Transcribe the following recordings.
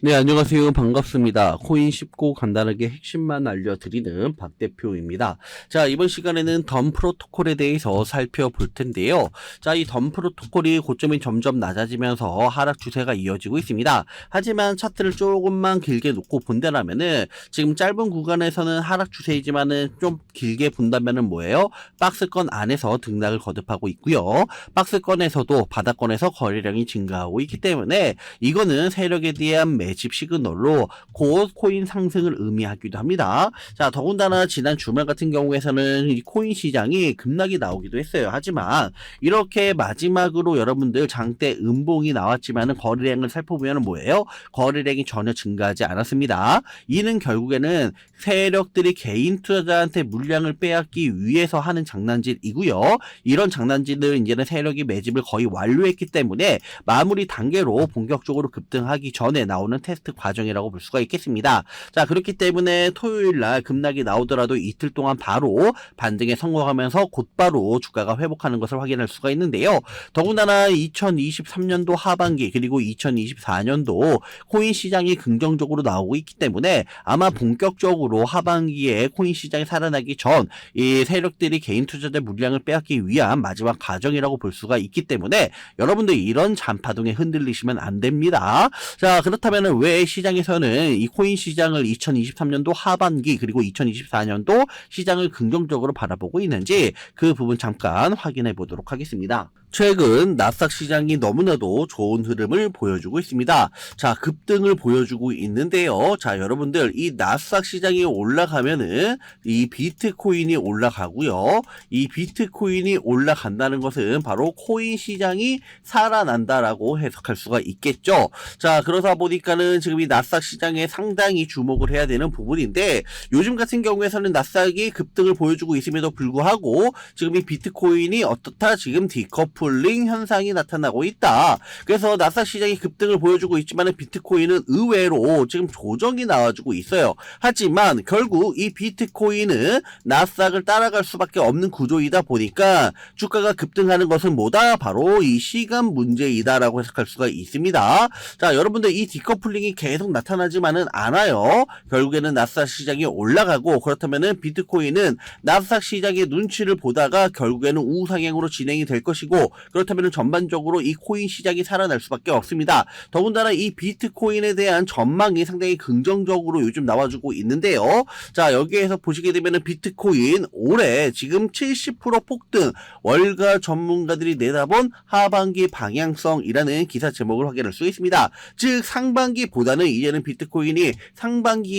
네, 안녕하세요. 반갑습니다. 코인 쉽고 간단하게 핵심만 알려드리는 박 대표입니다. 자, 이번 시간에는 덤 프로토콜에 대해서 살펴볼 텐데요. 자, 이 덤 프로토콜이 고점이 점점 낮아지면서 하락 추세가 이어지고 있습니다. 하지만 차트를 조금만 길게 놓고 본다면은 지금 짧은 구간에서는 하락 추세이지만은 좀 길게 본다면은 뭐예요? 박스권 안에서 등락을 거듭하고 있고요. 박스권에서도 바닥권에서 거래량이 증가하고 있기 때문에 이거는 세력에 대한 매집 시그널로 곧 코인 상승을 의미하기도 합니다. 자, 더군다나 지난 주말 같은 경우에서는 이 코인 시장이 급락이 나오기도 했어요. 하지만 이렇게 마지막으로 여러분들 장대 음봉이 나왔지만은 거래량을 살펴보면 뭐예요? 거래량이 전혀 증가하지 않았습니다. 이는 결국에는 세력들이 개인 투자자한테 물량을 빼앗기 위해서 하는 장난질이고요. 이런 장난질을 이제는 세력이 매집을 거의 완료했기 때문에 마무리 단계로 본격적으로 급등하기 전에 나오는 테스트 과정이라고 볼 수가 있겠습니다. 자, 그렇기 때문에 토요일날 급락이 나오더라도 이틀 동안 바로 반등에 성공하면서 곧바로 주가가 회복하는 것을 확인할 수가 있는데요. 더군다나 2023년도 하반기 그리고 2024년도 코인 시장이 긍정적으로 나오고 있기 때문에 아마 본격적으로 하반기에 코인 시장이 살아나기 전 이 세력들이 개인 투자자 물량을 빼앗기 위한 마지막 과정이라고 볼 수가 있기 때문에 여러분들 이런 잔파동에 흔들리시면 안 됩니다. 자, 그렇다면 왜 시장에서는 이 코인 시장을 2023년도 하반기 그리고 2024년도 시장을 긍정적으로 바라보고 있는지 그 부분 잠깐 확인해 보도록 하겠습니다. 최근 나스닥 시장이 너무나도 좋은 흐름을 보여주고 있습니다. 자, 급등을 보여주고 있는데요. 자, 여러분들 이 나스닥 시장이 올라가면은 이 비트코인이 올라가고요. 이 비트코인이 올라간다는 것은 바로 코인 시장이 살아난다라고 해석할 수가 있겠죠. 자, 그러다 보니까는 지금 이 나스닥 시장에 상당히 주목을 해야 되는 부분인데 요즘 같은 경우에서는 나스닥이 급등을 보여주고 있음에도 불구하고 지금 이 비트코인이 어떻다 지금 디커플링 현상이 나타나고 있다. 그래서 나스닥 시장이 급등을 보여주고 있지만 비트코인은 의외로 지금 조정이 나와주고 있어요. 하지만 결국 이 비트코인은 나스닥을 따라갈 수밖에 없는 구조이다 보니까 주가가 급등하는 것은 뭐다? 바로 이 시간 문제이다라고 해석할 수가 있습니다. 자, 여러분들 이 디커플링이 계속 나타나지만은 않아요. 결국에는 나스닥 시장이 올라가고 그렇다면은 비트코인은 나스닥 시장의 눈치를 보다가 결국에는 우상향으로 진행이 될 것이고 그렇다면은 전반적으로 이 코인 시장이 살아날 수밖에 없습니다. 더군다나 이 비트코인에 대한 전망이 상당히 긍정적으로 요즘 나와주고 있는데요. 자, 여기에서 보시게 되면은 비트코인 올해 지금 70% 폭등, 월가 전문가들이 내다본 하반기 방향성이라는 기사 제목을 확인할 수 있습니다. 즉 상반기보다는 이제는 비트코인이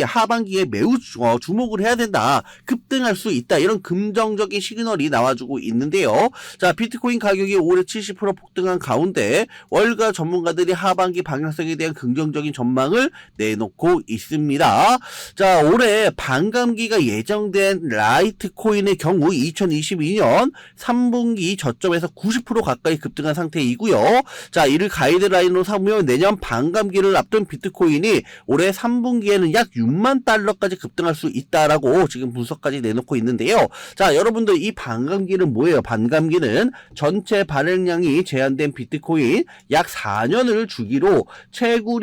하반기에 매우 주목을 해야 된다, 급등할 수 있다, 이런 긍정적인 시그널이 나와주고 있는데요. 자, 비트코인 가격이 올해 70% 폭등한 가운데 월가 전문가들이 하반기 방향성에 대한 긍정적인 전망을 내놓고 있습니다. 자, 올해 반감기가 예정된 라이트코인의 경우 2022년 3분기 저점에서 90% 가까이 급등한 상태이고요. 자, 이를 가이드라인으로 삼으면 내년 반감기를 앞둔 비트코인이 올해 3분기에는 약 6만 달러까지 급등할 수 있다라고 지금 분석까지 내놓고 있는데요. 자, 여러분들 이 반감기는 뭐예요? 반감기는 전체 발행량이 제한된 비트코인 약 4년을 주기로 채굴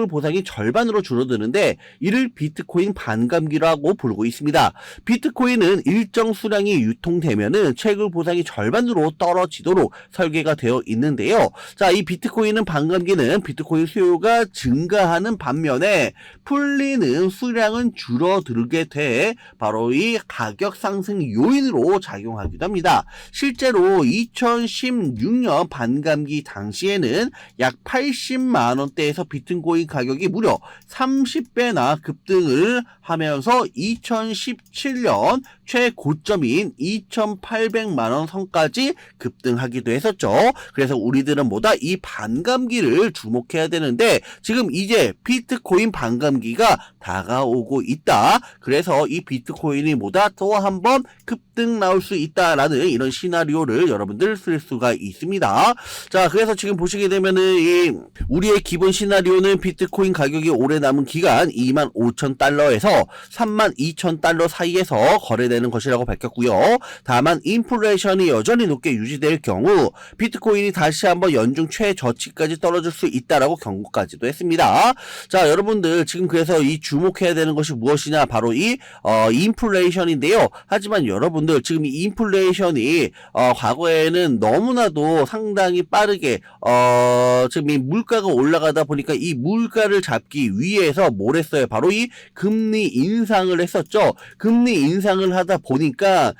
보상이 절반으로 줄어드는데 이를 비트코인 반감기라고 부르고 있습니다. 비트코인은 일정 수량이 유통되면은 채굴 보상이 절반으로 떨어지도록 설계가 되어 있는데요. 자, 이 비트코인은 반감기는 비트코인 수요가 증가하는 반면에 풀리는 수량은 줄어들게 돼 바로 이 가격 상승 요인으로 작용하기도 합니다. 실제로 2016년 반감기 당시에는 약 80만 원대에서 비트코인 가격이 무려 30배나 급등을 하면서 2017년 최고점인 2,800만 원 선까지 급등하기도 했었죠. 그래서 우리들은 뭐다? 이 반감기를 주목해야 되는데 지금 이제 비트코인 반감기가 다가오고 있다. 그래서 이 비트코인이 뭐다? 또 한 번 급등 나올 수 있다라는 이런 시나리오를 여러분들 쓸 수가 있습니다. 자, 그래서 지금 보시게 되면은 우리의 기본 시나리오는 비트코인 가격이 오래 남은 기간 25,000달러에서 32,000달러 사이에서 거래되는 것이라고 밝혔고요. 다만 인플레이션이 여전히 높게 유지될 경우 비트코인이 다시 한번 연중 최저치까지 떨어질 수 있다라고 경고까지도 했습니다. 자, 여러분들 지금 그래서 이 주목해야 되는 것이 무엇이냐? 바로 이 인플레이션인데요. 하지만 여러분들 지금 이 인플레이션이 과거에는 너무나도 상당히 빠르게 지금 이 물가가 올라가다 보니까 이 물가를 잡기 위해서 뭘 했어요? 바로 이 금리 인상을 했었죠. 금리 인상을 하다 보니까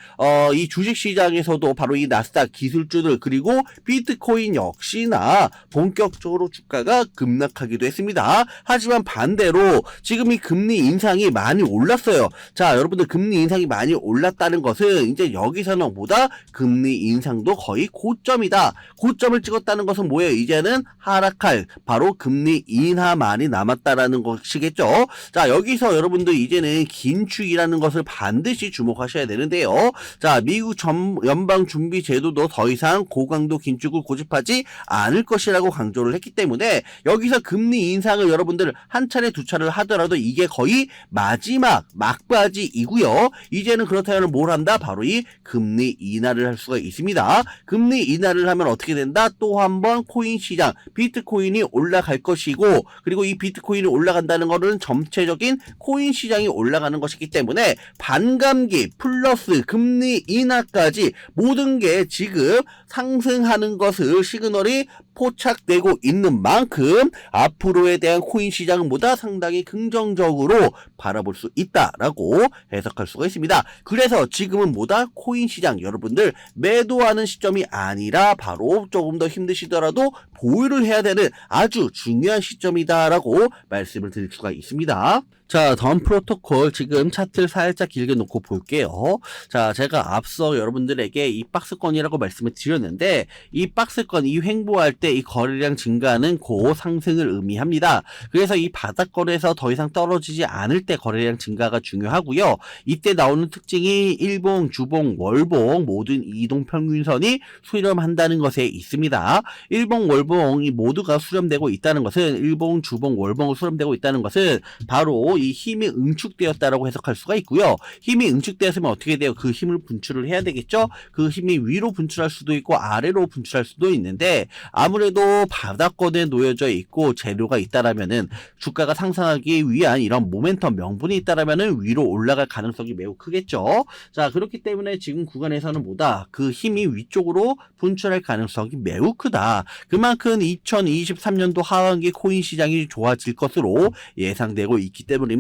이 주식시장에서도 바로 이 나스닥 기술주들 그리고 비트코인 역시나 본격적으로 주가가 급락하기도 했습니다. 하지만 반대로 지금 이 금리 인상이 많이 올랐어요. 자, 여러분들 금리 인상이 많이 올랐다는 것은 이제 여기서는 보다 금리 인상도 거의 고점이다. 고점을 찍었다는 것은 뭐예요? 이제는 하락할 바로 금리 인하만이 남았다라는 것이겠죠. 자, 여기서 여러분들 이제는 긴축이라는 것을 반드시 주목하셔야 되는데요. 자, 미국 연방준비제도도 더 이상 고강도 긴축을 고집하지 않을 것이라고 강조를 했기 때문에 여기서 금리 인상을 여러분들 한 차례 두 차례를 하더라도 이게 거의 마지막 막바지이고요. 이제는 그렇다면 뭘 한다? 바로 이 금리 인하를 할 수가 있습니다. 금리 인하를 하면 어떻게 된다? 또 한 번 코인 시장 비트코인이 올라갈 것이고 그리고 이 비트코인이 올라간다는 것은 전체적인 코인 시장이 올라가는 것이기 때문에 반감기 플러스 금리 인하까지 모든 게 지금 상승하는 것을 시그널이 포착되고 있는 만큼 앞으로에 대한 코인 시장은 보다 상당히 긍정적으로 바라볼 수 있다라고 해석할 수가 있습니다. 그래서 지금은 뭐다? 코인 시장 여러분들 매도하는 시점이 아니라 바로 조금 더 힘드시더라도 보유를 해야 되는 아주 중요한 시점이다라고 말씀을 드릴 수가 있습니다. 자, 덤 프로토콜 지금 차트를 살짝 길게 놓고 볼게요. 자, 제가 앞서 여러분들에게 이 박스권이라고 말씀을 드렸는데 이 박스권 이 횡보할 때 이 거래량 증가는 고상승을 의미합니다. 그래서 이 바닥권에서 더 이상 떨어지지 않을 때 거래량 증가가 중요하고요. 이때 나오는 특징이 일봉, 주봉, 월봉 모든 이동평균선이 수렴한다는 것에 있습니다. 일봉, 월봉이 모두가 수렴되고 있다는 것은 일봉, 주봉, 월봉이 수렴되고 있다는 것은 바로 이 힘이 응축되었다라고 해석할 수가 있고요. 힘이 응축되었으면 어떻게 돼요? 그 힘을 분출을 해야 되겠죠? 그 힘이 위로 분출할 수도 있고 아래로 분출할 수도 있는데 아무래도 바닥권에 놓여져 있고 재료가 있다라면은 주가가 상승하기 위한 이런 모멘텀 명분이 있다라면은 위로 올라갈 가능성이 매우 크겠죠. 자, 그렇기 때문에 지금 구간에서는 뭐다? 그 힘이 위쪽으로 분출할 가능성이 매우 크다. 그만큼 2023년도 하반기 코인 시장이 좋아질 것으로 예상되고 있기 때문입니다.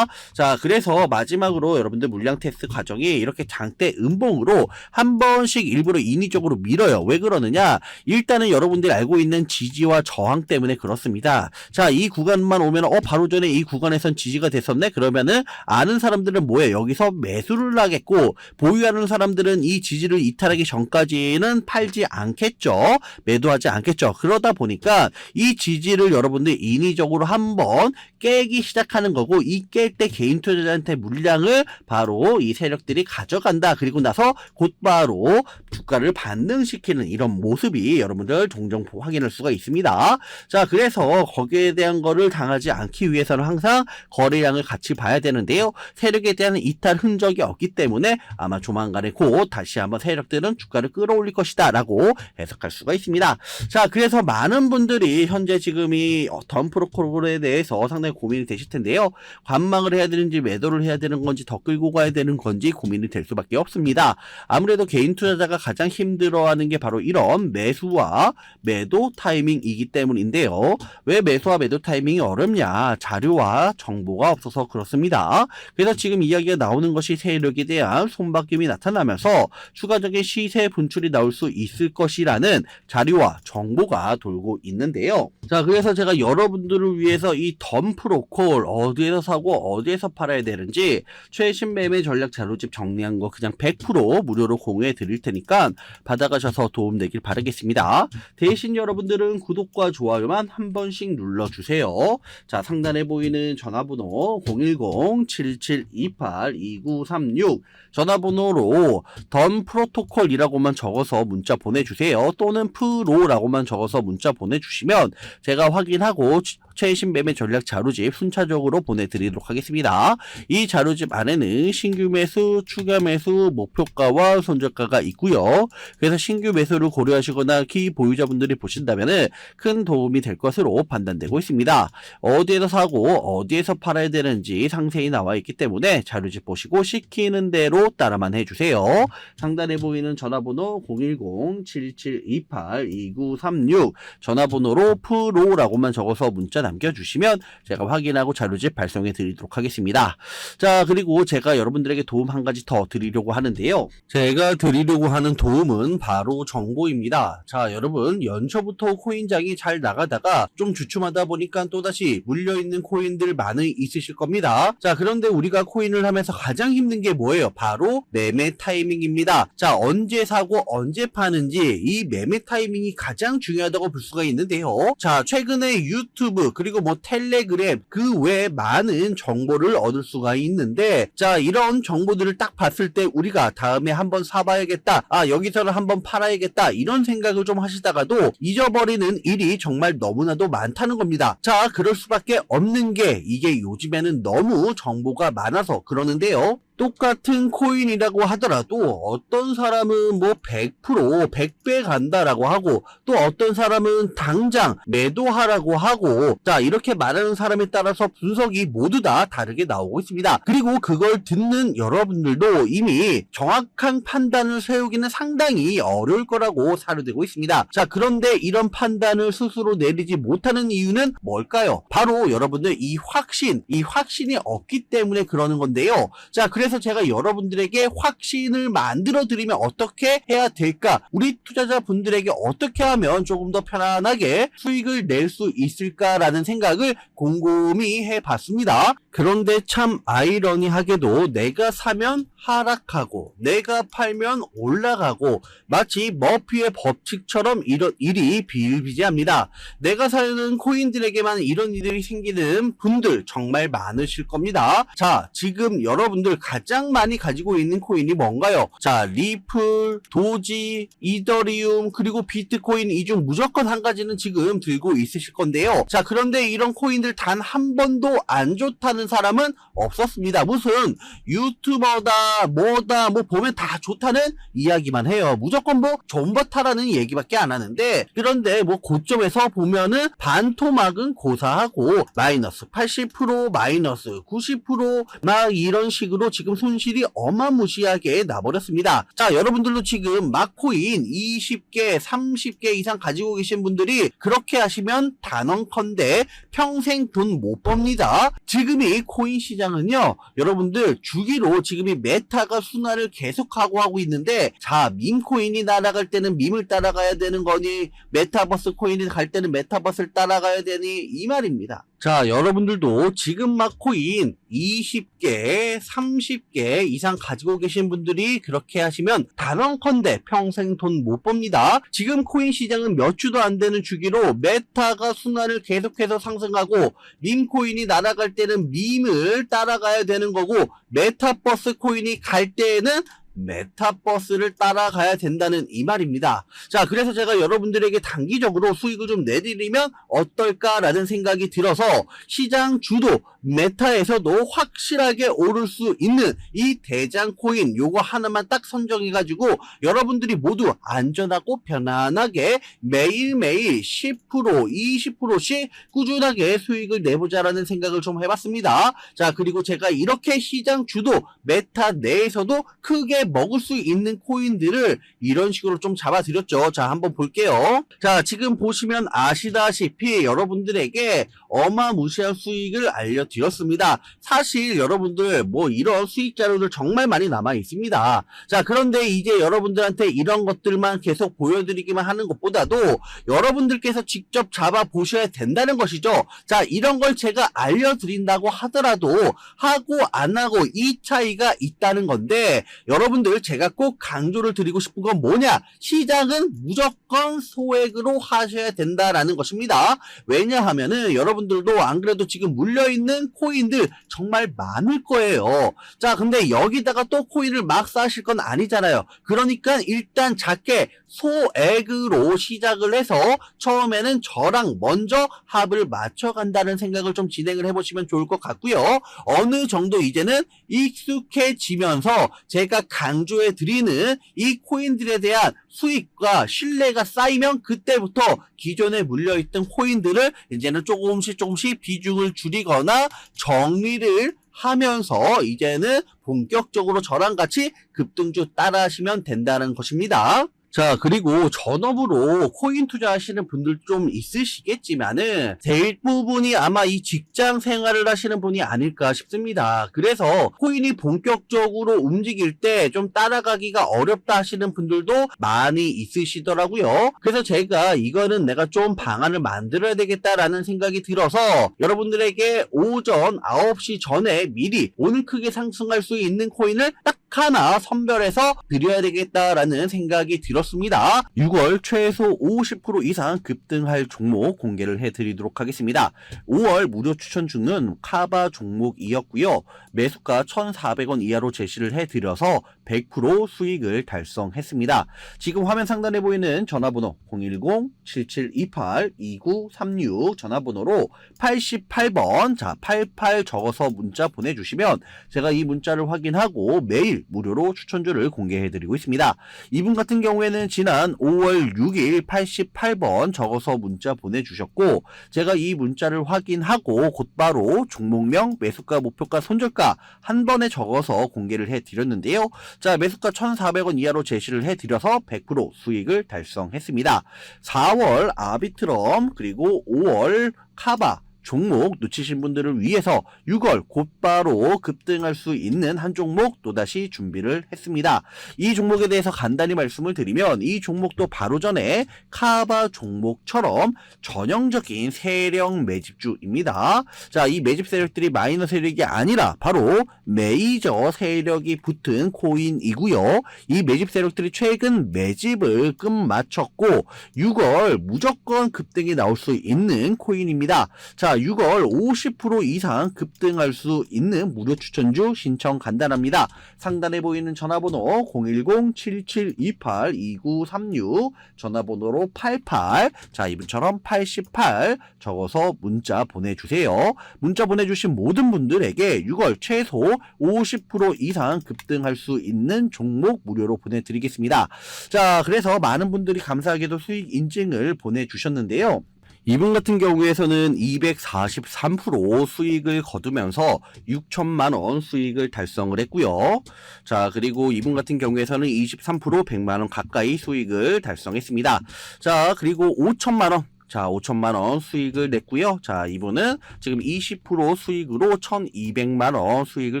자, 그래서 마지막으로 여러분들 물량 테스트 과정이 이렇게 장대 음봉으로 한 번씩 일부러 인위적으로 밀어요. 왜 그러느냐? 일단은 여러분들이 알고 있는 지지와 저항 때문에 그렇습니다. 자, 이 구간만 오면 바로 전에 이 구간에선 지지가 됐었네? 그러면은 아는 사람들은 뭐예요? 여기서 매수를 하겠고 보유하는 사람들은 이 지지를 이탈하기 전까지는 팔지 않겠죠. 매도하지 않겠죠. 그러다 보니까 이 지지를 여러분들이 인위적으로 한번 깨기 시작하는 거고 이 깰 때 개인 투자자한테 물량을 바로 이 세력들이 가져간다. 그리고 나서 곧바로 주가를 반등시키는 이런 모습이 여러분들 종종 확인할 수가 있습니다. 자, 그래서 거기에 대한 거를 당하지 않기 위해서는 항상 거래량을 같이 봐야 되는데요. 세력에 대한 이탈 흔적이 없기 때문에 아마 조만간에 곧 다시 한번 세력들은 주가를 끌어올릴 것이다 라고 해석할 수가 있습니다. 자, 그래서 많은 분들이 현재 지금 이 덤 프로토콜에 대해서 상당히 고민이 되실 텐데요. 관망을 해야 되는지 매도를 해야 되는 건지 더 끌고 가야 되는 건지 고민이 될 수밖에 없습니다. 아무래도 개인 투자자가 가장 힘들어하는 게 바로 이런 매수와 매도 타이밍이기 때문인데요. 왜 매수와 매도 타이밍이 어렵냐? 자료와 정보가 없어서 그렇습니다. 그래서 지금 이야기가 나오는 것이 세력에 대한 손바뀜이 나타나면서 추가적인 시세 분출이 나올 수 있을 것이라는 자료와 정보가 뉴스가 돌고 있는데요. 자, 그래서 제가 여러분들을 위해서 이 덤프로콜 어디에서 사고 어디에서 팔아야 되는지 최신 매매 전략 자료집 정리한 거 그냥 100% 무료로 공유해 드릴 테니까 받아가셔서 도움되길 바라겠습니다. 대신 여러분들은 구독과 좋아요만 한 번씩 눌러주세요. 자, 상단에 보이는 전화번호 010-7728-2936 전화번호로 덤프로토콜이라고만 적어서 문자 보내주세요. 또는 프로라고만 적어서 문자 보내주시면 제가 확인하고 최신 매매 전략 자료집 순차적으로 보내드리도록 하겠습니다. 이 자료집 안에는 신규 매수, 추가 매수, 목표가와 손절가가 있고요. 그래서 신규 매수를 고려하시거나 키 보유자분들이 보신다면 큰 도움이 될 것으로 판단되고 있습니다. 어디에서 사고 어디에서 팔아야 되는지 상세히 나와 있기 때문에 자료집 보시고 시키는 대로 따라만 해주세요. 상단에 보이는 전화번호 010-7728-2936 전화번호로 프로라고만 적어서 문자 남겨주시면 제가 확인하고 자료집 발송해 드리도록 하겠습니다. 자, 그리고 제가 여러분들에게 도움 한 가지 더 드리려고 하는데요. 제가 드리려고 하는 도움은 바로 정보입니다. 자, 여러분 연초부터 코인장이 잘 나가다가 좀 주춤하다 보니까 또다시 물려있는 코인들 많이 있으실 겁니다. 자, 그런데 우리가 코인을 하면서 가장 힘든 게 뭐예요? 바로 매매 타이밍입니다. 자, 언제 사고 언제 파는지 이 매매 타이밍이 가장 중요하다고 볼 수가 있는데요. 자, 최근에 유튜브 그리고 뭐 텔레그램 그 외에 많은 정보를 얻을 수가 있는데, 자, 이런 정보들을 딱 봤을 때 우리가 다음에 한번 사봐야겠다, 여기서는 한번 팔아야겠다 이런 생각을 좀 하시다가도 잊어버리는 일이 정말 너무나도 많다는 겁니다. 자, 그럴 수밖에 없는 게 이게 요즘에는 너무 정보가 많아서 그러는데요. 똑같은 코인이라고 하더라도 어떤 사람은 뭐 100%, 100배 간다라고 하고 또 어떤 사람은 당장 매도하라고 하고, 자, 이렇게 말하는 사람에 따라서 분석이 모두 다 다르게 나오고 있습니다. 그리고 그걸 듣는 여러분들도 이미 정확한 판단을 세우기는 상당히 어려울 거라고 사료되고 있습니다. 자, 그런데 이런 판단을 스스로 내리지 못하는 이유는 뭘까요? 바로 여러분들 이 확신이 없기 때문에 그러는 건데요. 자, 그래서 제가 여러분들에게 확신을 만들어 드리면 어떻게 해야 될까? 우리 투자자분들에게 어떻게 하면 조금 더 편안하게 수익을 낼 수 있을까라는 생각을 곰곰이 해봤습니다. 그런데 참 아이러니하게도 내가 사면 하락하고 내가 팔면 올라가고 마치 머피의 법칙처럼 이런 일이 비일비재합니다. 내가 사는 코인들에게만 이런 일들이 생기는 분들 정말 많으실 겁니다. 자, 지금 여러분들 가장 많이 가지고 있는 코인이 뭔가요? 자, 리플, 도지, 이더리움 그리고 비트코인 이 중 무조건 한 가지는 지금 들고 있으실 건데요. 자, 그런데 이런 코인들 단 한 번도 안 좋다는 사람은 없었습니다. 무슨 유튜버다 뭐다 뭐 보면 다 좋다는 이야기만 해요. 무조건 뭐 존버타라는 얘기밖에 안 하는데, 그런데 뭐 고점에서 보면은 반토막은 고사하고 마이너스 80% 마이너스 90% 이런 식으로 지금 손실이 어마무시하게 나버렸습니다. 자, 여러분들도 지금 막코인 20개 30개 이상 가지고 계신 분들이 그렇게 하시면 단언컨대 평생 돈 못 법니다. 지금 이 코인 시장은요, 여러분들 주기로 지금 이 메타가 순환을 계속하고 하고 있는데, 자, 밈코인이 날아갈 때는 밈을 따라가야 되는 거니 메타버스 코인이 갈 때는 메타버스를 따라가야 되니 이 말입니다. 자, 여러분들도 지금 막 코인 20개, 30개 이상 가지고 계신 분들이 그렇게 하시면 단언컨대 평생 돈 못 법니다. 지금 코인 시장은 몇 주도 안 되는 주기로 메타가 순환을 계속해서 상승하고 밈코인이 날아갈 때는 밈을 따라가야 되는 거고 메타버스 코인이 갈 때에는 메타버스를 따라가야 된다는 이 말입니다. 자, 그래서 제가 여러분들에게 단기적으로 수익을 좀 내드리면 어떨까라는 생각이 들어서 시장 주도 메타에서도 확실하게 오를 수 있는 이 대장 코인 요거 하나만 딱 선정해가지고 여러분들이 모두 안전하고 편안하게 매일매일 10% 20%씩 꾸준하게 수익을 내보자라는 생각을 좀 해봤습니다. 자, 그리고 제가 이렇게 시장 주도 메타 내에서도 크게 먹을 수 있는 코인들을 이런 식으로 좀 잡아드렸죠. 자, 한번 볼게요. 자, 지금 보시면 아시다시피 여러분들에게 어마무시한 수익을 알려드렸습니다. 드렸습니다. 사실 여러분들 뭐 이런 수익 자료들 정말 많이 남아 있습니다. 자, 그런데 이제 여러분들한테 이런 것들만 계속 보여드리기만 하는 것보다도 여러분들께서 직접 잡아 보셔야 된다는 것이죠. 자, 이런 걸 제가 알려드린다고 하더라도 하고 안 하고 이 차이가 있다는 건데, 여러분들 제가 꼭 강조를 드리고 싶은 건 뭐냐? 시작은 무조건 소액으로 하셔야 된다라는 것입니다. 왜냐하면은 여러분들도 안 그래도 지금 물려있는 코인들 정말 많을 거예요. 자, 근데 여기다가 또 코인을 막 사실 건 아니잖아요. 그러니까 일단 작게 소액으로 시작을 해서 처음에는 저랑 먼저 합을 맞춰간다는 생각을 좀 진행을 해보시면 좋을 것 같고요. 어느 정도 이제는 익숙해지면서 제가 강조해 드리는 이 코인들에 대한 수익과 신뢰가 쌓이면 그때부터 기존에 물려있던 코인들을 이제는 조금씩 비중을 줄이거나 정리를 하면서 이제는 본격적으로 저랑 같이 급등주 따라하시면 된다는 것입니다. 자, 그리고 전업으로 코인 투자하시는 분들 좀 있으시겠지만은 대부분이 아마 이 직장 생활을 하시는 분이 아닐까 싶습니다. 그래서 코인이 본격적으로 움직일 때 좀 따라가기가 어렵다 하시는 분들도 많이 있으시더라고요. 그래서 제가 이거는 내가 좀 방안을 만들어야 되겠다라는 생각이 들어서 여러분들에게 오전 9시 전에 미리 오늘 크게 상승할 수 있는 코인을 딱 하나 선별해서 드려야 되겠다라는 생각이 들었습니다. 6월 최소 50% 이상 급등할 종목 공개를 해드리도록 하겠습니다. 5월 무료 추천주는 카바 종목이었고요. 매수가 1,400원 이하로 제시를 해드려서 100% 수익을 달성했습니다. 지금 화면 상단에 보이는 전화번호 010-7728-2936 전화번호로 88번, 자 88 적어서 문자 보내주시면 제가 이 문자를 확인하고 매일 무료로 추천주를 공개해드리고 있습니다. 이분 같은 경우에는 지난 5월 6일 88번 적어서 문자 보내주셨고, 제가 이 문자를 확인하고 곧바로 종목명, 매수가, 목표가, 손절가 한 번에 적어서 공개를 해드렸는데요. 자, 매수가 1,400원 이하로 제시를 해드려서 100% 수익을 달성했습니다. 4월 아비트럼 그리고 5월 카바 종목 놓치신 분들을 위해서 6월 곧바로 급등할 수 있는 한 종목 또다시 준비를 했습니다. 이 종목에 대해서 간단히 말씀을 드리면 이 종목도 바로 전에 카바 종목처럼 전형적인 세력 매집주입니다. 자, 이 매집 세력들이 마이너 세력이 아니라 바로 메이저 세력이 붙은 코인이고요. 이 매집 세력들이 최근 매집을 끝마쳤고 6월 무조건 급등이 나올 수 있는 코인입니다. 자, 6월 50% 이상 급등할 수 있는 무료 추천주 신청 간단합니다. 상단에 보이는 전화번호 010-7728-2936 전화번호로 88, 자 이분처럼 88 적어서 문자 보내주세요. 문자 보내주신 모든 분들에게 6월 최소 50% 이상 급등할 수 있는 종목 무료로 보내드리겠습니다. 자, 그래서 많은 분들이 감사하게도 수익 인증을 보내주셨는데요. 이분 같은 경우에서는 243% 수익을 거두면서 6천만원 수익을 달성을 했고요. 자, 그리고 이분 같은 경우에서는 23% 100만원 가까이 수익을 달성했습니다. 자, 그리고 5천만원. 자, 5천만원 수익을 냈고요. 자, 이분은 지금 20% 수익으로 1200만원 수익을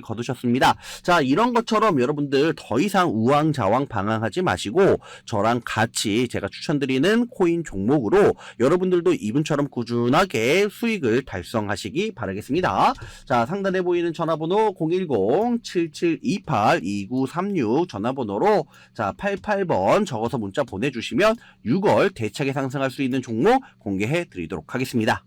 거두셨습니다. 자, 이런 것처럼 여러분들 더 이상 우왕좌왕 방황하지 마시고 저랑 같이 제가 추천드리는 코인 종목으로 여러분들도 이분처럼 꾸준하게 수익을 달성하시기 바라겠습니다. 자, 상단에 보이는 전화번호 010-7728-2936 전화번호로 자 88번 적어서 문자 보내주시면 6월 대차게 상승할 수 있는 종목 공개해 드리도록 하겠습니다.